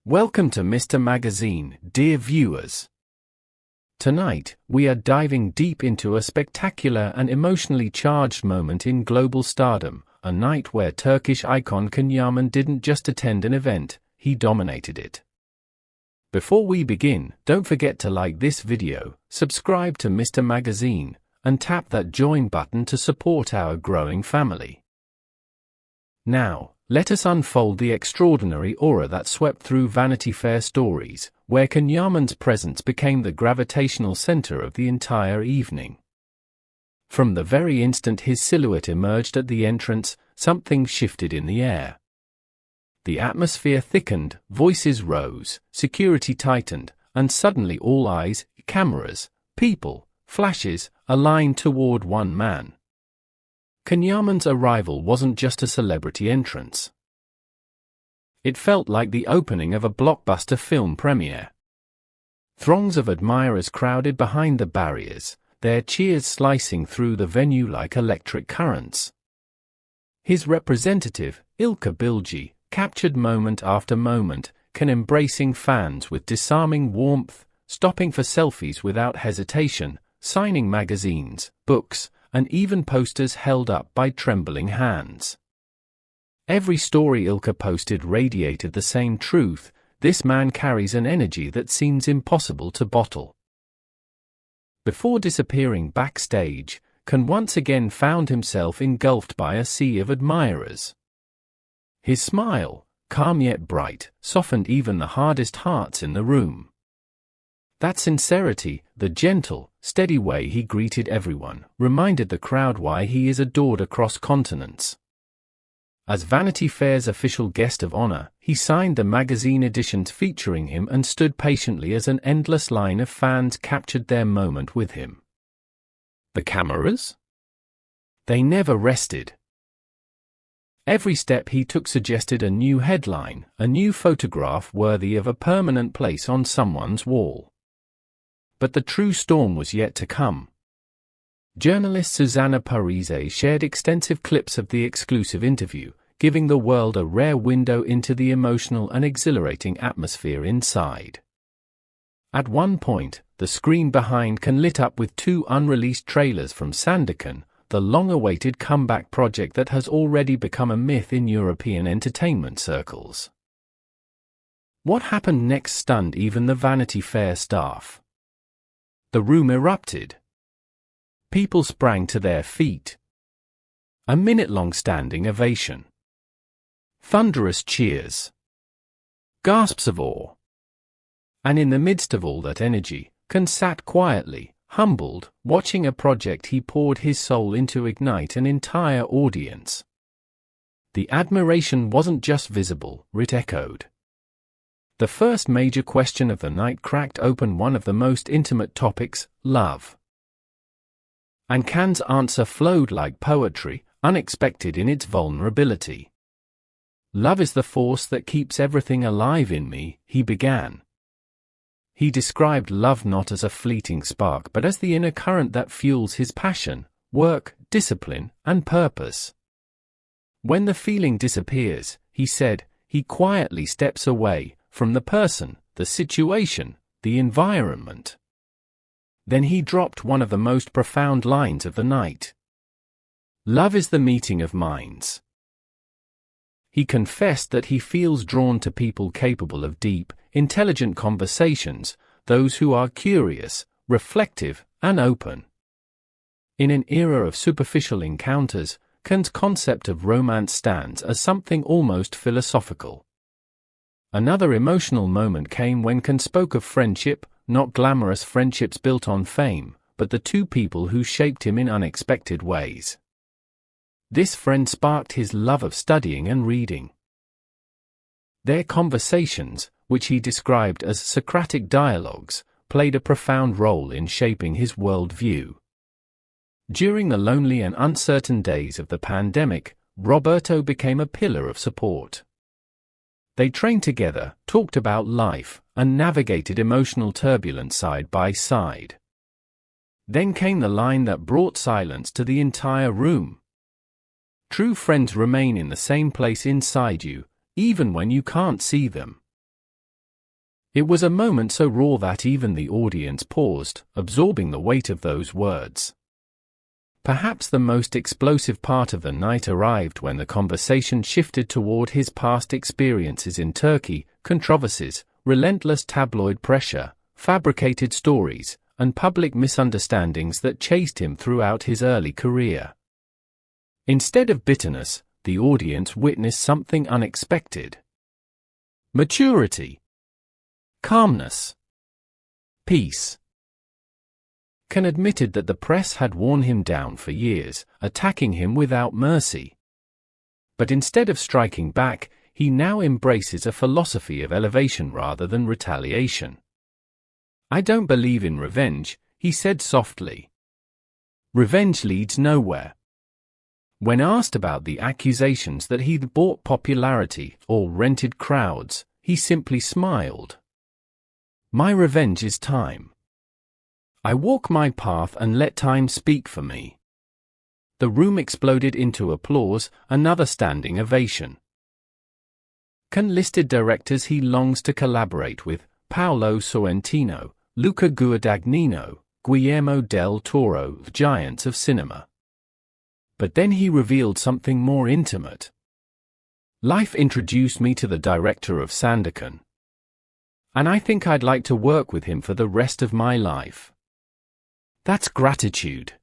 Welcome to Mr. Magazine, dear viewers. Tonight, we are diving deep into a spectacular and emotionally charged moment in global stardom, a night where Turkish icon Can Yaman didn't just attend an event, he dominated it. Before we begin, don't forget to like this video, subscribe to Mr. Magazine, and tap that join button to support our growing family. Now, let us unfold the extraordinary aura that swept through Vanity Fair stories, where Can Yaman's presence became the gravitational center of the entire evening. From the very instant his silhouette emerged at the entrance, something shifted in the air. The atmosphere thickened, voices rose, security tightened, and suddenly all eyes, cameras, people, flashes, aligned toward one man. Can Yaman's arrival wasn't just a celebrity entrance. It felt like the opening of a blockbuster film premiere. Throngs of admirers crowded behind the barriers, their cheers slicing through the venue like electric currents. His representative, Ilker Bilgi, captured moment after moment, embracing fans with disarming warmth, stopping for selfies without hesitation, signing magazines, books, and even posters held up by trembling hands. Every story Ilker posted radiated the same truth: this man carries an energy that seems impossible to bottle. Before disappearing backstage, Can once again found himself engulfed by a sea of admirers. His smile, calm yet bright, softened even the hardest hearts in the room. That sincerity, the gentle, steady way he greeted everyone, reminded the crowd why he is adored across continents. As Vanity Fair's official guest of honor, he signed the magazine editions featuring him and stood patiently as an endless line of fans captured their moment with him. The cameras? They never rested. Every step he took suggested a new headline, a new photograph worthy of a permanent place on someone's wall. But the true storm was yet to come. Journalist Susanna Parise shared extensive clips of the exclusive interview, giving the world a rare window into the emotional and exhilarating atmosphere inside. At one point, the screen behind Can lit up with two unreleased trailers from Sandakin, the long-awaited comeback project that has already become a myth in European entertainment circles. What happened next stunned even the Vanity Fair staff. The room erupted. People sprang to their feet. A minute-long standing ovation. Thunderous cheers. Gasps of awe. And in the midst of all that energy, Can sat quietly, humbled, watching a project he poured his soul into ignite an entire audience. The admiration wasn't just visible, it echoed. The first major question of the night cracked open one of the most intimate topics: love. And Can's answer flowed like poetry, unexpected in its vulnerability. "Love is the force that keeps everything alive in me," he began. He described love not as a fleeting spark but as the inner current that fuels his passion, work, discipline, and purpose. When the feeling disappears, he said, he quietly steps away from the person, the situation, the environment. Then he dropped one of the most profound lines of the night. "Love is the meeting of minds." He confessed that he feels drawn to people capable of deep, intelligent conversations, those who are curious, reflective, and open. In an era of superficial encounters, Can's concept of romance stands as something almost philosophical. Another emotional moment came when Can spoke of friendship, not glamorous friendships built on fame, but the two people who shaped him in unexpected ways. This friend sparked his love of studying and reading. Their conversations, which he described as Socratic dialogues, played a profound role in shaping his worldview. During the lonely and uncertain days of the pandemic, Roberto became a pillar of support. They trained together, talked about life, and navigated emotional turbulence side by side. Then came the line that brought silence to the entire room. True friends remain in the same place inside you, even when you can't see them. It was a moment so raw that even the audience paused, absorbing the weight of those words. Perhaps the most explosive part of the night arrived when the conversation shifted toward his past experiences in Turkey, controversies, relentless tabloid pressure, fabricated stories, and public misunderstandings that chased him throughout his early career. Instead of bitterness, the audience witnessed something unexpected. Maturity. Calmness. Peace. Can admitted that the press had worn him down for years, attacking him without mercy. But instead of striking back, he now embraces a philosophy of elevation rather than retaliation. "I don't believe in revenge," he said softly. "Revenge leads nowhere." When asked about the accusations that he'd bought popularity or rented crowds, he simply smiled. "My revenge is time. I walk my path and let time speak for me." The room exploded into applause, another standing ovation. Can listed directors he longs to collaborate with: Paolo Sorrentino, Luca Guadagnino, Guillermo del Toro, the giants of cinema. But then he revealed something more intimate. "Life introduced me to the director of Sandakin. And I think I'd like to work with him for the rest of my life." That's gratitude.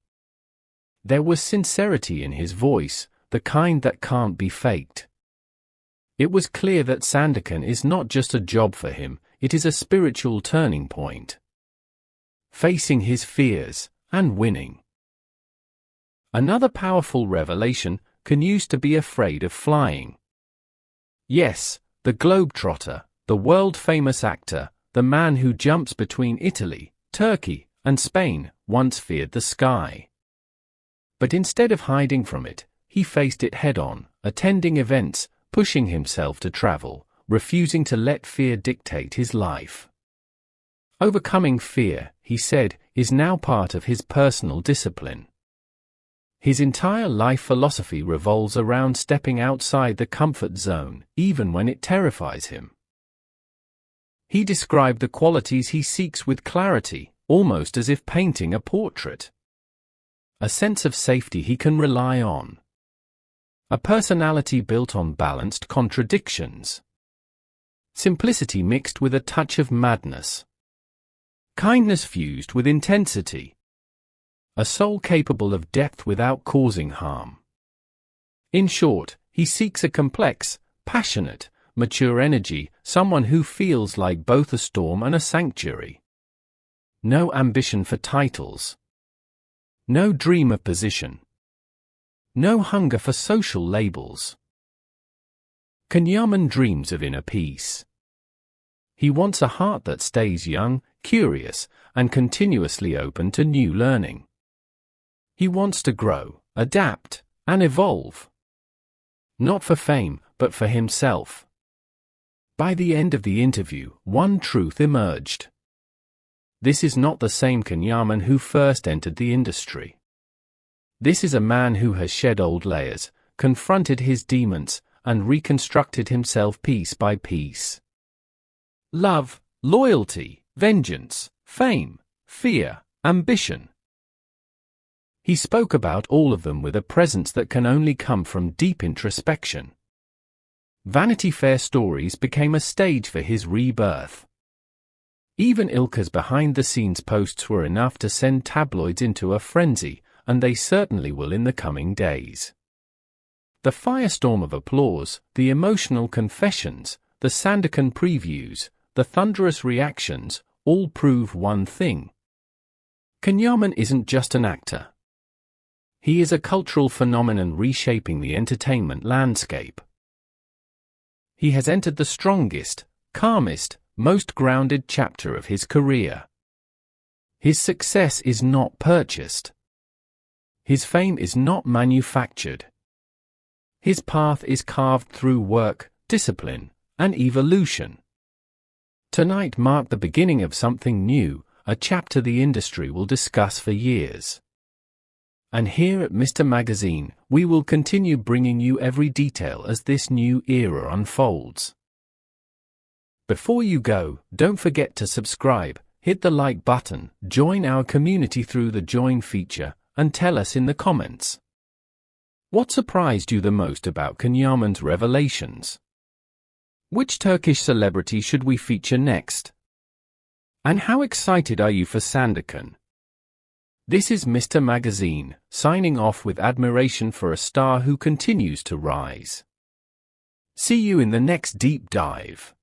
There was sincerity in his voice, the kind that can't be faked. It was clear that Sandakin is not just a job for him, it is a spiritual turning point. Facing his fears, and winning. Another powerful revelation: Can used to be afraid of flying. Yes, the globetrotter, the world-famous actor, the man who jumps between Italy, Turkey, and Spain, once feared the sky. But instead of hiding from it, he faced it head-on, attending events, pushing himself to travel, refusing to let fear dictate his life. Overcoming fear, he said, is now part of his personal discipline. His entire life philosophy revolves around stepping outside the comfort zone, even when it terrifies him. He described the qualities he seeks with clarity, almost as if painting a portrait. A sense of safety he can rely on. A personality built on balanced contradictions. Simplicity mixed with a touch of madness. Kindness fused with intensity. A soul capable of depth without causing harm. In short, he seeks a complex, passionate, mature energy, someone who feels like both a storm and a sanctuary. No ambition for titles. No dream of position. No hunger for social labels. Can Yaman dreams of inner peace. He wants a heart that stays young, curious, and continuously open to new learning. He wants to grow, adapt, and evolve. Not for fame, but for himself. By the end of the interview, one truth emerged. This is not the same Can Yaman who first entered the industry. This is a man who has shed old layers, confronted his demons, and reconstructed himself piece by piece. Love, loyalty, vengeance, fame, fear, ambition. He spoke about all of them with a presence that can only come from deep introspection. Vanity Fair stories became a stage for his rebirth. Even Ilka's behind-the-scenes posts were enough to send tabloids into a frenzy, and they certainly will in the coming days. The firestorm of applause, the emotional confessions, the Sandakin previews, the thunderous reactions, all prove one thing. Can Yaman isn't just an actor. He is a cultural phenomenon reshaping the entertainment landscape. He has entered the strongest, calmest, most grounded chapter of his career. His success is not purchased. His fame is not manufactured. His path is carved through work, discipline, and evolution. Tonight marked the beginning of something new, a chapter the industry will discuss for years. And here at Mr. Magazine, we will continue bringing you every detail as this new era unfolds. Before you go, don't forget to subscribe, hit the like button, join our community through the join feature, and tell us in the comments. What surprised you the most about Can Yaman's revelations? Which Turkish celebrity should we feature next? And how excited are you for Sandakin? This is Mr. Magazine, signing off with admiration for a star who continues to rise. See you in the next deep dive.